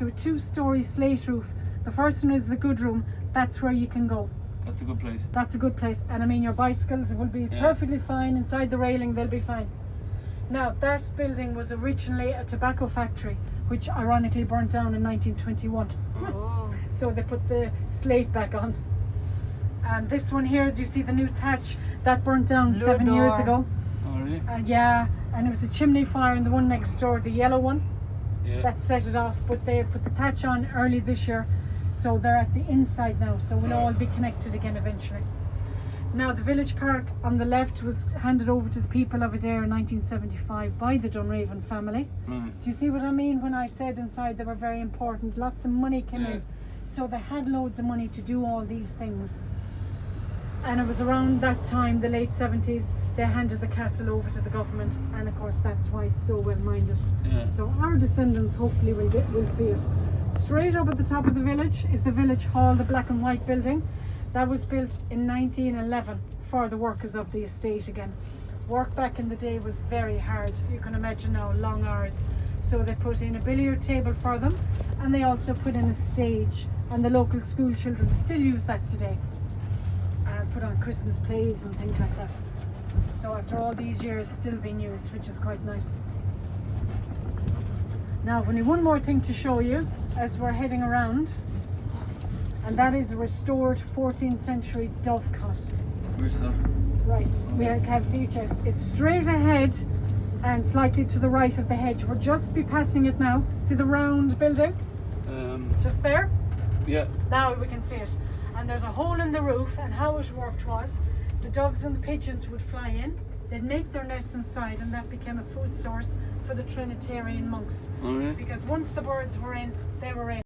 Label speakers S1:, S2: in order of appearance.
S1: to a 2-story slate roof. The first one is the good room. That's where you can go.
S2: That's a good place.
S1: That's a good place. And I mean, your bicycles will be perfectly fine. Inside the railing, they'll be fine. Now, that building was originally a tobacco factory, which ironically burnt down in 1921.
S3: Oh.
S1: So they put the slate back on. And this one here, do you see the new thatch? That burnt down 7 years ago.
S2: Oh, really?
S1: Yeah, and it was a chimney fire in the one next door, the yellow one.
S2: Yeah.
S1: That set it off, but they put the thatch on early this year. So they're at the inside now, so we'll all be connected again eventually. Now, the village park on the left was handed over to the people of Adare in 1975 by the Dunraven family.
S2: Right.
S1: Do you see what I mean when I said inside they were very important? Lots of money came in. So they had loads of money to do all these things. And it was around that time, the late 70s, they handed the castle over to the government. And of course, that's why it's so well minded.
S2: Yeah.
S1: So our descendants hopefully will see it. Straight up at the top of the village is the village hall, the black and white building. That was built in 1911 for the workers of the estate again. Work back in the day was very hard. You can imagine now, long hours. So they put in a billiard table for them, and they also put in a stage, and the local school children still use that today. And put on Christmas plays and things like that. So after all these years, still being used, which is quite nice. Now, I've only one more thing to show you as we're heading around, and that is a restored 14th century dovecot.
S2: Where's that?
S1: Right, we can't see it yet. It's straight ahead and slightly to the right of the hedge. We'll just be passing it now. See the round building? Just there?
S2: Yeah.
S1: Now we can see it. And there's a hole in the roof, and how it worked was the doves and the pigeons would fly in, they'd make their nests inside, and that became a food source for the Trinitarian monks.
S2: Oh, yeah.
S1: Because once the birds were in, they were in.